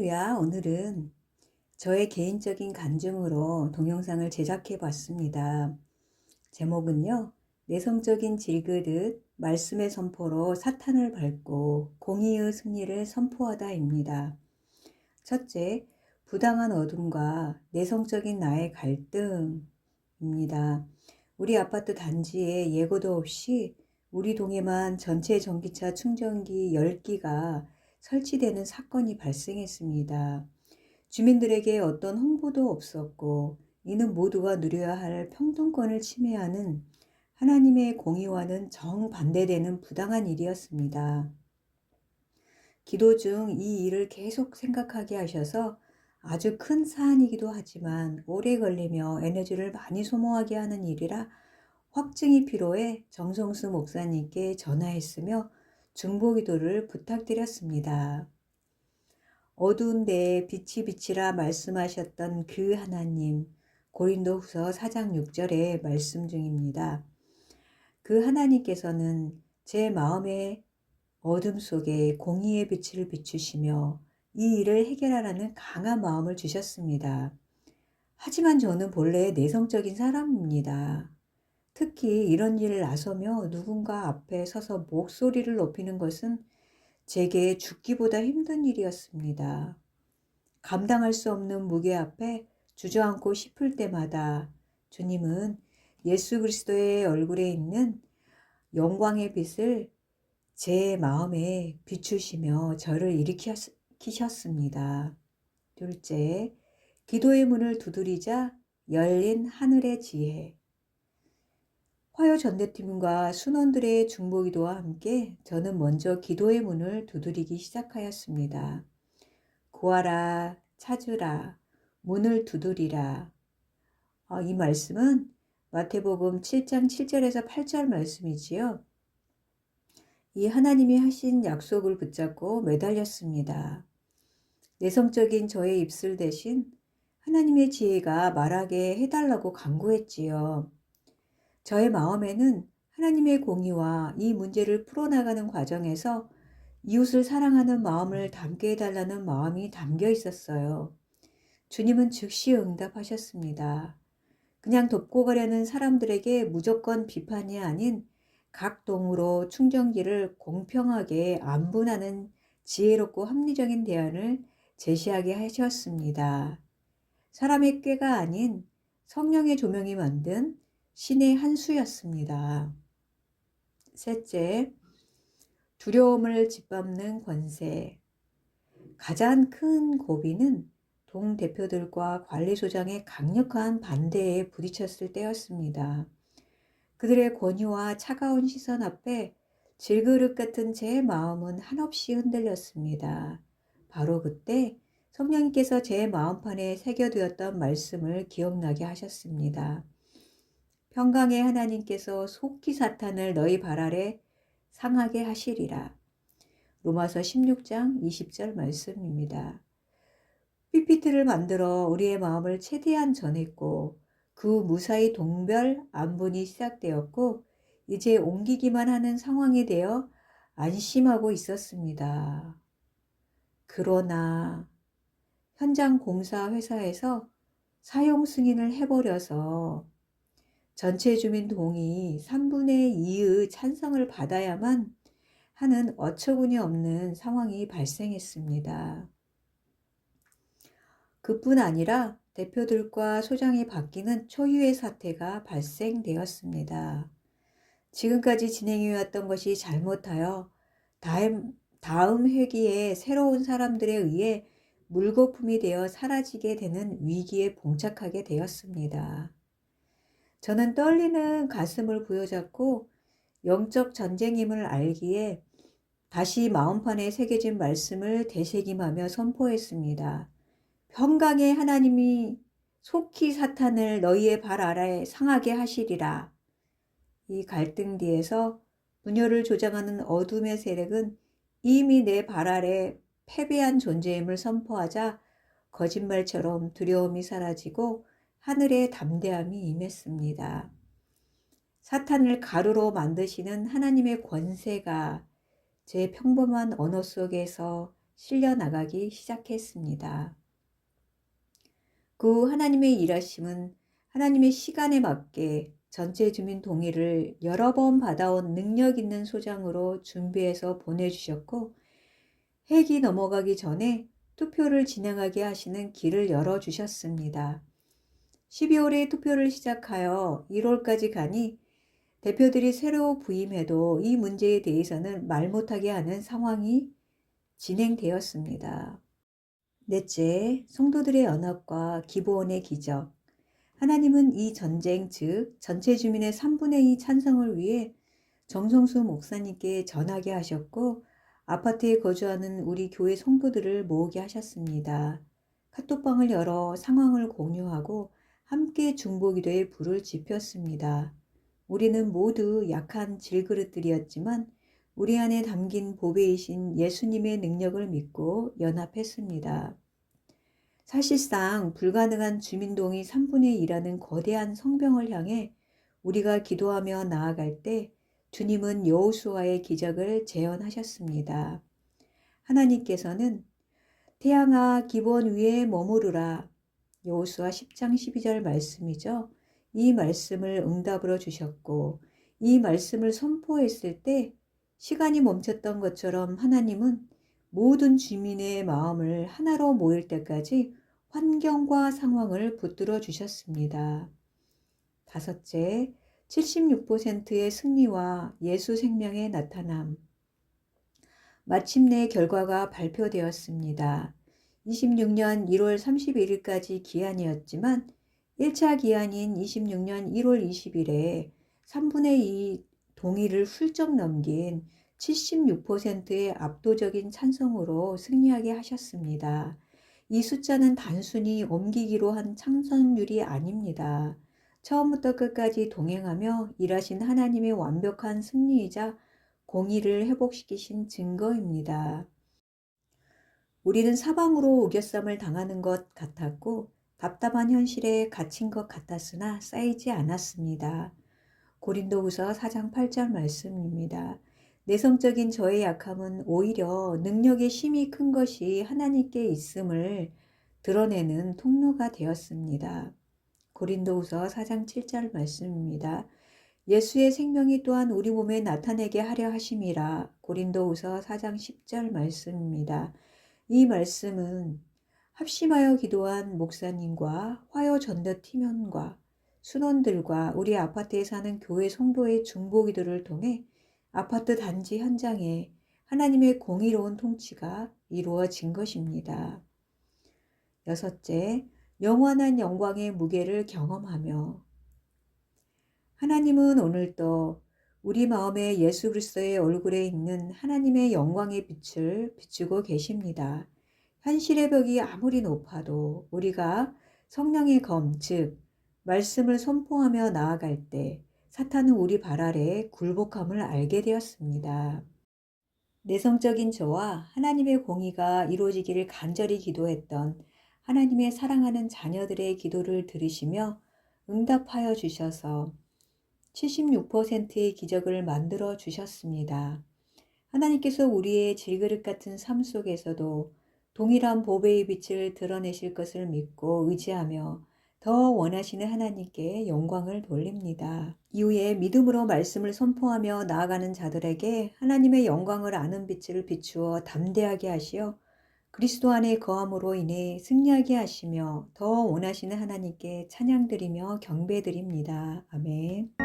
할렐루야, 오늘은 저의 개인적인 간증으로 동영상을 제작해 봤습니다. 제목은요, 내성적인 질그릇, 말씀의 선포로 사탄을 밟고 공의의 승리를 선포하다입니다. 첫째, 부당한 어둠과 내성적인 나의 갈등입니다. 우리 아파트 단지에 예고도 없이 우리 동에만 전체 전기차 충전기 10기가 설치되는 사건이 발생했습니다. 주민들에게 어떤 홍보도 없었고 이는 모두가 누려야 할 평등권을 침해하는 하나님의 공의와는 정반대되는 부당한 일이었습니다. 기도 중 이 일을 계속 생각하게 하셔서 아주 큰 사안이기도 하지만 오래 걸리며 에너지를 많이 소모하게 하는 일이라 확증이 필요해 정성수 목사님께 전화했으며 중보기도를 부탁드렸습니다. 어두운 데에 빛이 비치라 말씀하셨던 그 하나님, 고린도후서 4장 6절의 말씀 중입니다. 그 하나님께서는 제 마음의 어둠 속에 공의의 빛을 비추시며 이 일을 해결하라는 강한 마음을 주셨습니다. 하지만 저는 본래 내성적인 사람입니다. 특히 이런 일을 나서며 누군가 앞에 서서 목소리를 높이는 것은 제게 죽기보다 힘든 일이었습니다. 감당할 수 없는 무게 앞에 주저앉고 싶을 때마다 주님은 예수 그리스도의 얼굴에 있는 영광의 빛을 제 마음에 비추시며 저를 일으키셨습니다. 둘째, 기도의 문을 두드리자 열린 하늘의 지혜. 화요 전대팀과 순원들의 중보기도와 함께 저는 먼저 기도의 문을 두드리기 시작하였습니다. 구하라, 찾으라, 문을 두드리라. 이 말씀은 마태복음 7장 7절에서 8절 말씀이지요. 이 하나님이 하신 약속을 붙잡고 매달렸습니다. 내성적인 저의 입술 대신 하나님의 지혜가 말하게 해달라고 간구했지요. 저의 마음에는 하나님의 공의와 이 문제를 풀어나가는 과정에서 이웃을 사랑하는 마음을 담게 해달라는 마음이 담겨 있었어요. 주님은 즉시 응답하셨습니다. 그냥 돕고 가려는 사람들에게 무조건 비판이 아닌 각 동으로 충전기를 공평하게 안분하는 지혜롭고 합리적인 대안을 제시하게 하셨습니다. 사람의 꾀가 아닌 성령의 조명이 만든 신의 한 수였습니다. 셋째, 두려움을 짓밟는 권세. 가장 큰 고비는 동대표들과 관리소장의 강력한 반대에 부딪혔을 때였습니다. 그들의 권유와 차가운 시선 앞에 질그릇 같은 제 마음은 한없이 흔들렸습니다. 바로 그때 성령님께서 제 마음판에 새겨두었던 말씀을 기억나게 하셨습니다. 평강의 하나님께서 속히 사탄을 너희 발 아래 상하게 하시리라. 로마서 16장 20절 말씀입니다. PPT를 만들어 우리의 마음을 최대한 전했고 그 무사히 동별 안분이 시작되었고 이제 옮기기만 하는 상황이 되어 안심하고 있었습니다. 그러나 현장 공사 회사에서 사용 승인을 해버려서 전체 주민 동의 3분의 2의 찬성을 받아야만 하는 어처구니 없는 상황이 발생했습니다. 그뿐 아니라 대표들과 소장이 바뀌는 초유의 사태가 발생되었습니다. 지금까지 진행해왔던 것이 잘못하여 다음 회기에 새로운 사람들에 의해 물거품이 되어 사라지게 되는 위기에 봉착하게 되었습니다. 저는 떨리는 가슴을 부여잡고 영적 전쟁임을 알기에 다시 마음판에 새겨진 말씀을 되새김하며 선포했습니다. 평강의 하나님이 속히 사탄을 너희의 발 아래에 상하게 하시리라. 이 갈등 뒤에서 분열을 조장하는 어둠의 세력은 이미 내 발 아래 패배한 존재임을 선포하자 거짓말처럼 두려움이 사라지고 하늘의 담대함이 임했습니다. 사탄을 가루로 만드시는 하나님의 권세가 제 평범한 언어 속에서 실려 나가기 시작했습니다. 그 하나님의 일하심은 하나님의 시간에 맞게 전체 주민 동의를 여러 번 받아온 능력 있는 소장으로 준비해서 보내주셨고, 핵이 넘어가기 전에 투표를 진행하게 하시는 길을 열어주셨습니다. 12월에 투표를 시작하여 1월까지 가니 대표들이 새로 부임해도 이 문제에 대해서는 말 못하게 하는 상황이 진행되었습니다. 넷째, 성도들의 연합과 기브온의 기적. 하나님은 이 전쟁, 즉 전체 주민의 3분의 2 찬성을 위해 정성수 목사님께 전하게 하셨고, 아파트에 거주하는 우리 교회 성도들을 모으게 하셨습니다. 카톡방을 열어 상황을 공유하고 함께 중보기도에 불을 지폈습니다. 우리는 모두 약한 질그릇들이었지만 우리 안에 담긴 보배이신 예수님의 능력을 믿고 연합했습니다. 사실상 불가능한 주민동의 3분의 2라는 거대한 성병을 향해 우리가 기도하며 나아갈 때 주님은 여호수아의 기적을 재현하셨습니다. 하나님께서는 태양아 기브온 위에 머무르라. 여호수아 10장 12절 말씀이죠. 이 말씀을 응답으로 주셨고, 이 말씀을 선포했을 때 시간이 멈췄던 것처럼 하나님은 모든 주민의 마음을 하나로 모일 때까지 환경과 상황을 붙들어 주셨습니다. 다섯째, 76%의 승리와 예수 생명의 나타남. 마침내 결과가 발표되었습니다. 26년 1월 31일까지 기한이었지만 1차 기한인 26년 1월 20일에 3분의 2 동의를 훌쩍 넘긴 76%의 압도적인 찬성으로 승리하게 하셨습니다. 이 숫자는 단순히 옮기기로 한 찬성률이 아닙니다. 처음부터 끝까지 동행하며 일하신 하나님의 완벽한 승리이자 공의를 회복시키신 증거입니다. 우리는 사방으로 우겨쌈을 당하는 것 같았고 답답한 현실에 갇힌 것 같았으나 쌓이지 않았습니다. 고린도후서 4장 8절 말씀입니다. 내성적인 저의 약함은 오히려 능력의 힘이 큰 것이 하나님께 있음을 드러내는 통로가 되었습니다. 고린도후서 4장 7절 말씀입니다. 예수의 생명이 또한 우리 몸에 나타내게 하려 하심이라. 고린도후서 4장 10절 말씀입니다. 이 말씀은 합심하여 기도한 목사님과 화요 전도 팀원과 순원들과 우리 아파트에 사는 교회 성도의 중보기도를 통해 아파트 단지 현장에 하나님의 공의로운 통치가 이루어진 것입니다. 여섯째, 영원한 영광의 무게를 경험하며. 하나님은 오늘도 우리 마음에 예수 그리스도의 얼굴에 있는 하나님의 영광의 빛을 비추고 계십니다. 현실의 벽이 아무리 높아도 우리가 성령의 검, 즉 말씀을 선포하며 나아갈 때 사탄은 우리 발 아래 굴복함을 알게 되었습니다. 내성적인 저와 하나님의 공의가 이루어지기를 간절히 기도했던 하나님의 사랑하는 자녀들의 기도를 들으시며 응답하여 주셔서 76%의 기적을 만들어 주셨습니다. 하나님께서 우리의 질그릇 같은 삶 속에서도 동일한 보배의 빛을 드러내실 것을 믿고 의지하며 더 원하시는 하나님께 영광을 돌립니다. 이후에 믿음으로 말씀을 선포하며 나아가는 자들에게 하나님의 영광을 아는 빛을 비추어 담대하게 하시어 그리스도 안에 거함으로 인해 승리하게 하시며 더 원하시는 하나님께 찬양드리며 경배드립니다. 아멘.